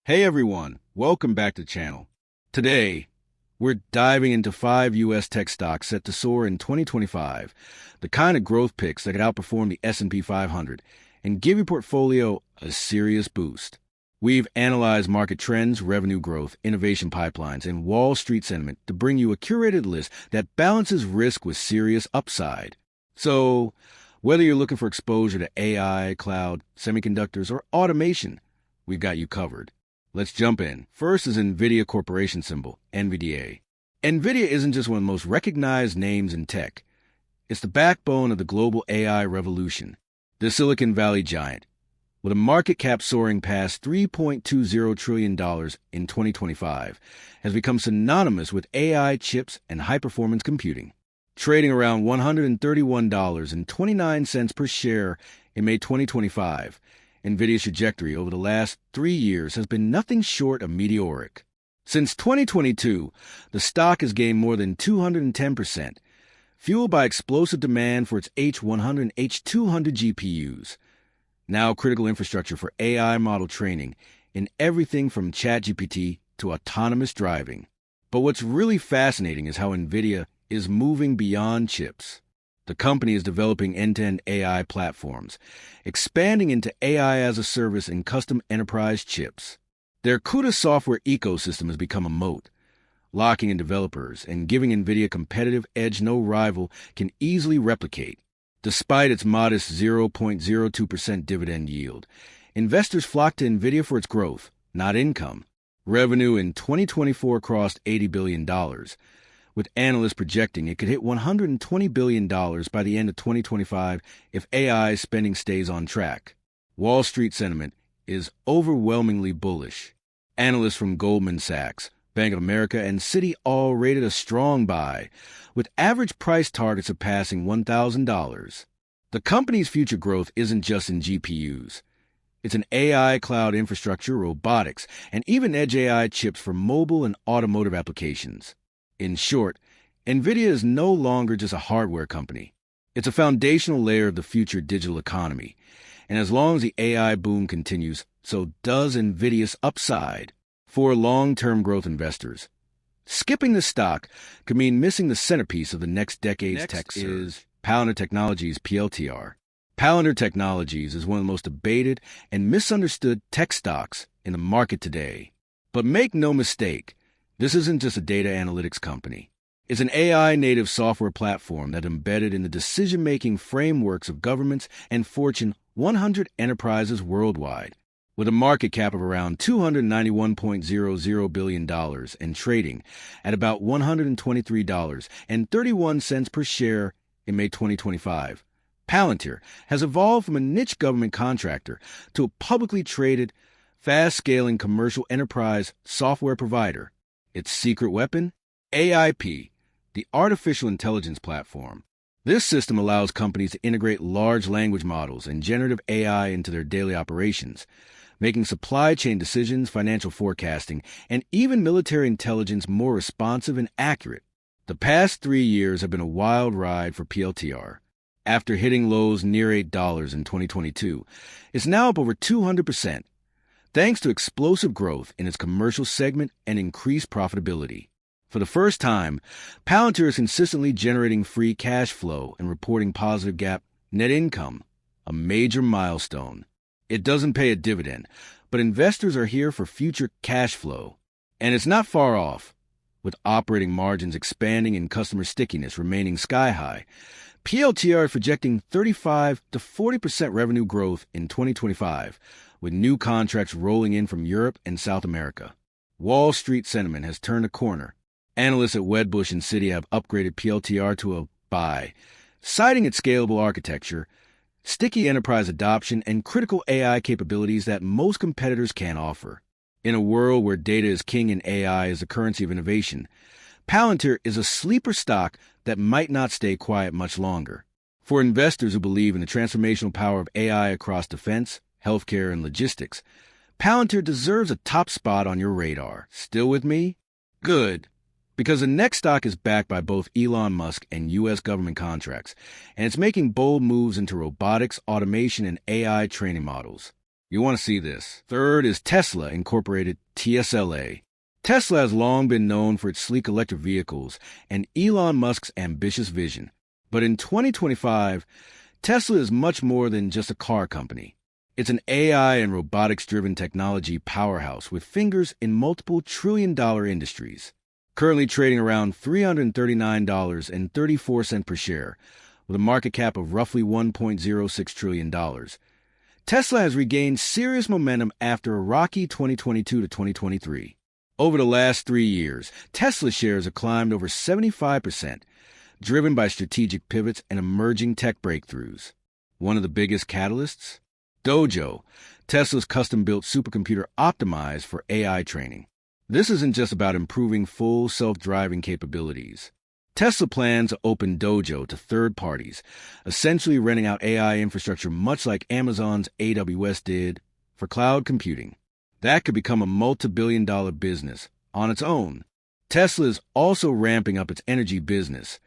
Hey everyone, welcome back to the channel. Today, we're diving into 5 U.S. tech stocks set to soar in 2025, the kind of growth picks that could outperform the S&P 500 and give your portfolio a serious boost. We've analyzed market trends, revenue growth, innovation pipelines, and Wall Street sentiment to bring you a curated list that balances risk with serious upside. So, whether you're looking for exposure to AI, cloud, semiconductors, or automation, we've got you covered. Let's jump in. First is NVIDIA Corporation symbol, NVDA. NVIDIA isn't just one of the most recognized names in tech. It's the backbone of the global AI revolution. The Silicon Valley giant, with a market cap soaring past $3.20 trillion in 2025, has become synonymous with AI chips and high-performance computing. Trading around $131.29 per share in May 2025, NVIDIA's trajectory over the last 3 years has been nothing short of meteoric. Since 2022, the stock has gained more than 210%, fueled by explosive demand for its H100 and H200 GPUs, now critical infrastructure for AI model training in everything from ChatGPT to autonomous driving. But what's really fascinating is how NVIDIA is moving beyond chips. The company is developing end-to-end AI platforms, expanding into AI as a service and custom enterprise chips. Their CUDA software ecosystem has become a moat, locking in developers and giving NVIDIA a competitive edge no rival can easily replicate. Despite its modest 0.02% dividend yield, investors flock to NVIDIA for its growth, not income. Revenue in 2024 crossed $80 billion, with analysts projecting it could hit $120 billion by the end of 2025 if AI spending stays on track. Wall Street sentiment is overwhelmingly bullish. Analysts from Goldman Sachs, Bank of America, and Citi all rated a strong buy, with average price targets surpassing $1,000. The company's future growth isn't just in GPUs. It's an AI cloud infrastructure, robotics, and even edge AI chips for mobile and automotive applications. In short, NVIDIA is no longer just a hardware company. It's a foundational layer of the future digital economy. And as long as the AI boom continues, so does NVIDIA's upside. For long-term growth investors, skipping the stock could mean missing the centerpiece of the next decade's tech is Palantir Technologies, PLTR. Palantir Technologies is one of the most debated and misunderstood tech stocks in the market today. But make no mistake, this isn't just a data analytics company. It's an AI-native software platform that's embedded in the decision-making frameworks of governments and Fortune 100 enterprises worldwide. With a market cap of around $291.00 billion and trading at about $123.31 per share in May 2025, Palantir has evolved from a niche government contractor to a publicly traded, fast-scaling commercial enterprise software provider. Its secret weapon? AIP, the artificial intelligence platform. This system allows companies to integrate large language models and generative AI into their daily operations, making supply chain decisions, financial forecasting, and even military intelligence more responsive and accurate. The past 3 years have been a wild ride for PLTR. After hitting lows near $8 in 2022, it's now up over 200%, thanks to explosive growth in its commercial segment and increased profitability. For the first time, Palantir is consistently generating free cash flow and reporting positive GAAP net income, a major milestone. It doesn't pay a dividend, but investors are here for future cash flow. And it's not far off. With operating margins expanding and customer stickiness remaining sky high, PLTR is projecting 35 to 40% revenue growth in 2025, with new contracts rolling in from Europe and South America. Wall Street sentiment has turned a corner. Analysts at Wedbush and Citi have upgraded PLTR to a buy, citing its scalable architecture, sticky enterprise adoption, and critical AI capabilities that most competitors can't offer. In a world where data is king and AI is the currency of innovation, Palantir is a sleeper stock that might not stay quiet much longer. For investors who believe in the transformational power of AI across defense, healthcare, and logistics, Palantir deserves a top spot on your radar. Still with me? Good. Because the next stock is backed by both Elon Musk and U.S. government contracts, and it's making bold moves into robotics, automation, and AI training models. You want to see this. Third is Tesla, Incorporated, TSLA. Tesla has long been known for its sleek electric vehicles and Elon Musk's ambitious vision. But in 2025, Tesla is much more than just a car company. It's an AI and robotics-driven technology powerhouse with fingers in multiple trillion-dollar industries. Currently trading around $339.34 per share, with a market cap of roughly $1.06 trillion. Tesla has regained serious momentum after a rocky 2022 to 2023. Over the last 3 years, Tesla shares have climbed over 75%, driven by strategic pivots and emerging tech breakthroughs. One of the biggest catalysts? Dojo, Tesla's custom-built supercomputer optimized for AI training. This isn't just about improving full self-driving capabilities. Tesla plans to open Dojo to third parties, essentially renting out AI infrastructure much like Amazon's AWS did for cloud computing. That could become a multi-billion-dollar business on its own. Tesla is also ramping up its energy business.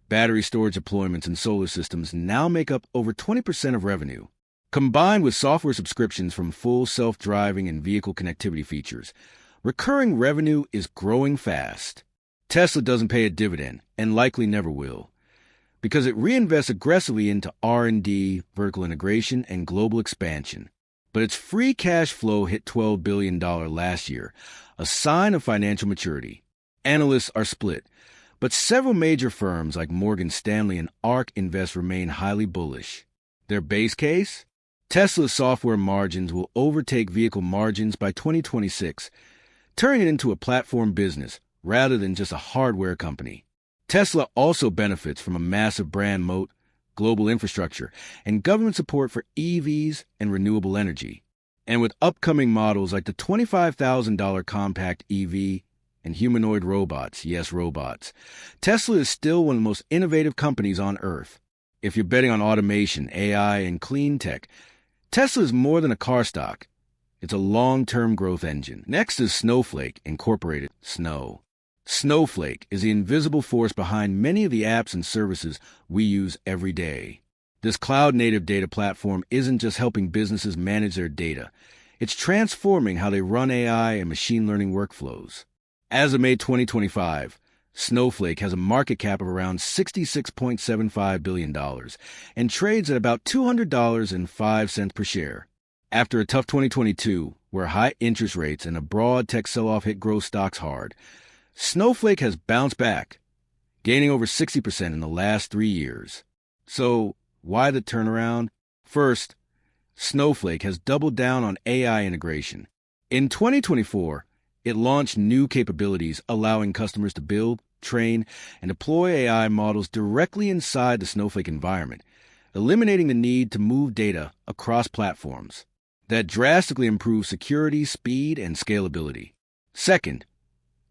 Battery storage deployments and solar systems now make up over 20% of revenue. Combined with software subscriptions from full self-driving and vehicle connectivity features, recurring revenue is growing fast. Tesla doesn't pay a dividend, and likely never will, because it reinvests aggressively into R&D, vertical integration, and global expansion. But its free cash flow hit $12 billion last year, a sign of financial maturity. Analysts are split, but several major firms like Morgan Stanley and ARK Invest remain highly bullish. Their base case? Tesla's software margins will overtake vehicle margins by 2026, turning it into a platform business rather than just a hardware company. Tesla also benefits from a massive brand moat, global infrastructure, and government support for EVs and renewable energy. And with upcoming models like the $25,000 compact EV and humanoid robots, yes, robots, Tesla is still one of the most innovative companies on Earth. If you're betting on automation, AI, and clean tech, Tesla is more than a car stock. It's a long-term growth engine. Next is Snowflake, Incorporated, Snow. Snowflake is the invisible force behind many of the apps and services we use every day. This cloud-native data platform isn't just helping businesses manage their data. It's transforming how they run AI and machine learning workflows. As of May 2025, Snowflake has a market cap of around $66.75 billion and trades at about $200.05 per share. After a tough 2022, where high interest rates and a broad tech sell-off hit growth stocks hard, Snowflake has bounced back, gaining over 60% in the last 3 years. So, why the turnaround? First, Snowflake has doubled down on AI integration. In 2024, it launched new capabilities allowing customers to build, train, and deploy AI models directly inside the Snowflake environment, eliminating the need to move data across platforms. That drastically improves security, speed, and scalability. Second,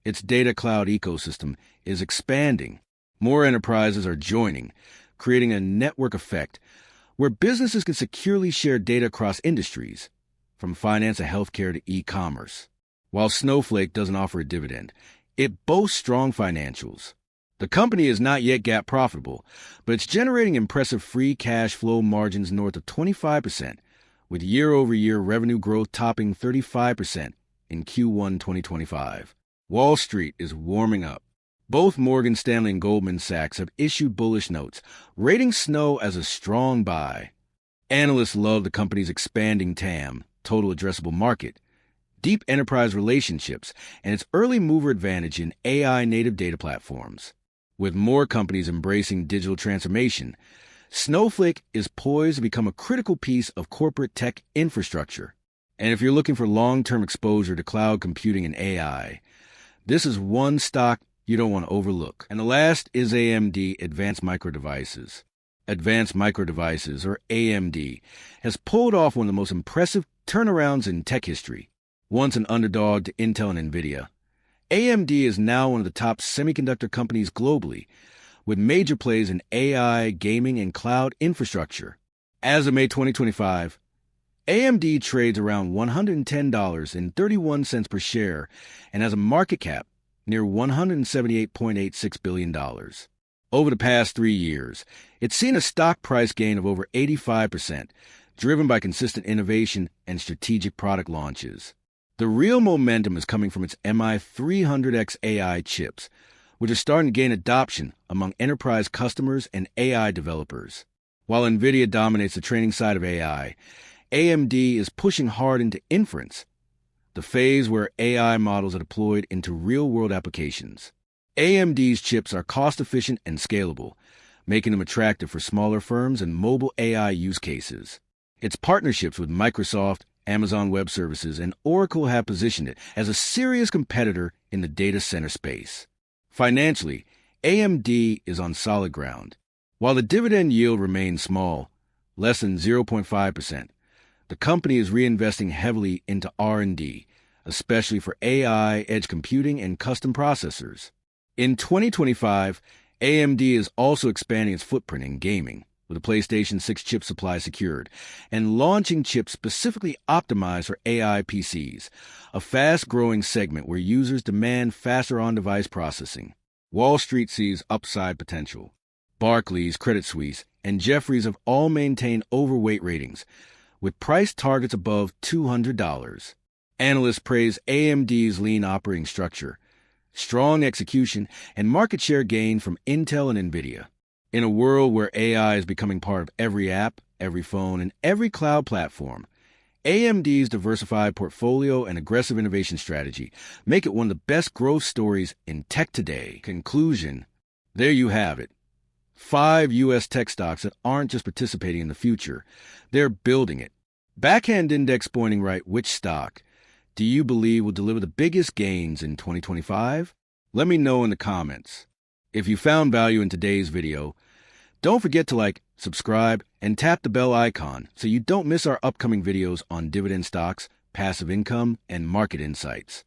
its data cloud ecosystem is expanding. More enterprises are joining, creating a network effect where businesses can securely share data across industries, from finance to healthcare to e-commerce. While Snowflake doesn't offer a dividend, it boasts strong financials. The company is not yet GAAP profitable, but it's generating impressive free cash flow margins north of 25%, with year-over-year revenue growth topping 35% in Q1 2025. Wall Street is warming up. Both Morgan Stanley and Goldman Sachs have issued bullish notes, rating Snow as a strong buy. Analysts love the company's expanding TAM, total addressable market, deep enterprise relationships, and its early mover advantage in AI-native data platforms. With more companies embracing digital transformation, Snowflake is poised to become a critical piece of corporate tech infrastructure. And if you're looking for long-term exposure to cloud computing and AI, this is one stock you don't want to overlook. And the last is AMD, Advanced Micro Devices. Advanced Micro Devices, or AMD, has pulled off one of the most impressive turnarounds in tech history. Once an underdog to Intel and NVIDIA, AMD is now one of the top semiconductor companies globally, with major plays in AI, gaming, and cloud infrastructure. As of May 2025, AMD trades around $110.31 per share and has a market cap near $178.86 billion. Over the past 3 years, it's seen a stock price gain of over 85%, driven by consistent innovation and strategic product launches. The real momentum is coming from its MI300X AI chips, which are starting to gain adoption among enterprise customers and AI developers. While NVIDIA dominates the training side of AI, AMD is pushing hard into inference, the phase where AI models are deployed into real-world applications. AMD's chips are cost-efficient and scalable, making them attractive for smaller firms and mobile AI use cases. Its partnerships with Microsoft, Amazon Web Services, and Oracle have positioned it as a serious competitor in the data center space. Financially, AMD is on solid ground. While the dividend yield remains small, less than 0.5%, the company is reinvesting heavily into R&D, especially for AI, edge computing, and custom processors. In 2025, AMD is also expanding its footprint in gaming, with a PlayStation 6 chip supply secured, and launching chips specifically optimized for AI PCs, a fast-growing segment where users demand faster on-device processing. Wall Street sees upside potential. Barclays, Credit Suisse, and Jefferies have all maintained overweight ratings, with price targets above $200. Analysts praise AMD's lean operating structure, strong execution, and market share gain from Intel and NVIDIA. In a world where AI is becoming part of every app, every phone, and every cloud platform, AMD's diversified portfolio and aggressive innovation strategy make it one of the best growth stories in tech today. Conclusion: there you have it. 5 U.S. tech stocks that aren't just participating in the future, they're building it. Backhand index pointing right, which stock do you believe will deliver the biggest gains in 2025? Let me know in the comments. If you found value in today's video, don't forget to like, subscribe, and tap the bell icon so you don't miss our upcoming videos on dividend stocks, passive income, and market insights.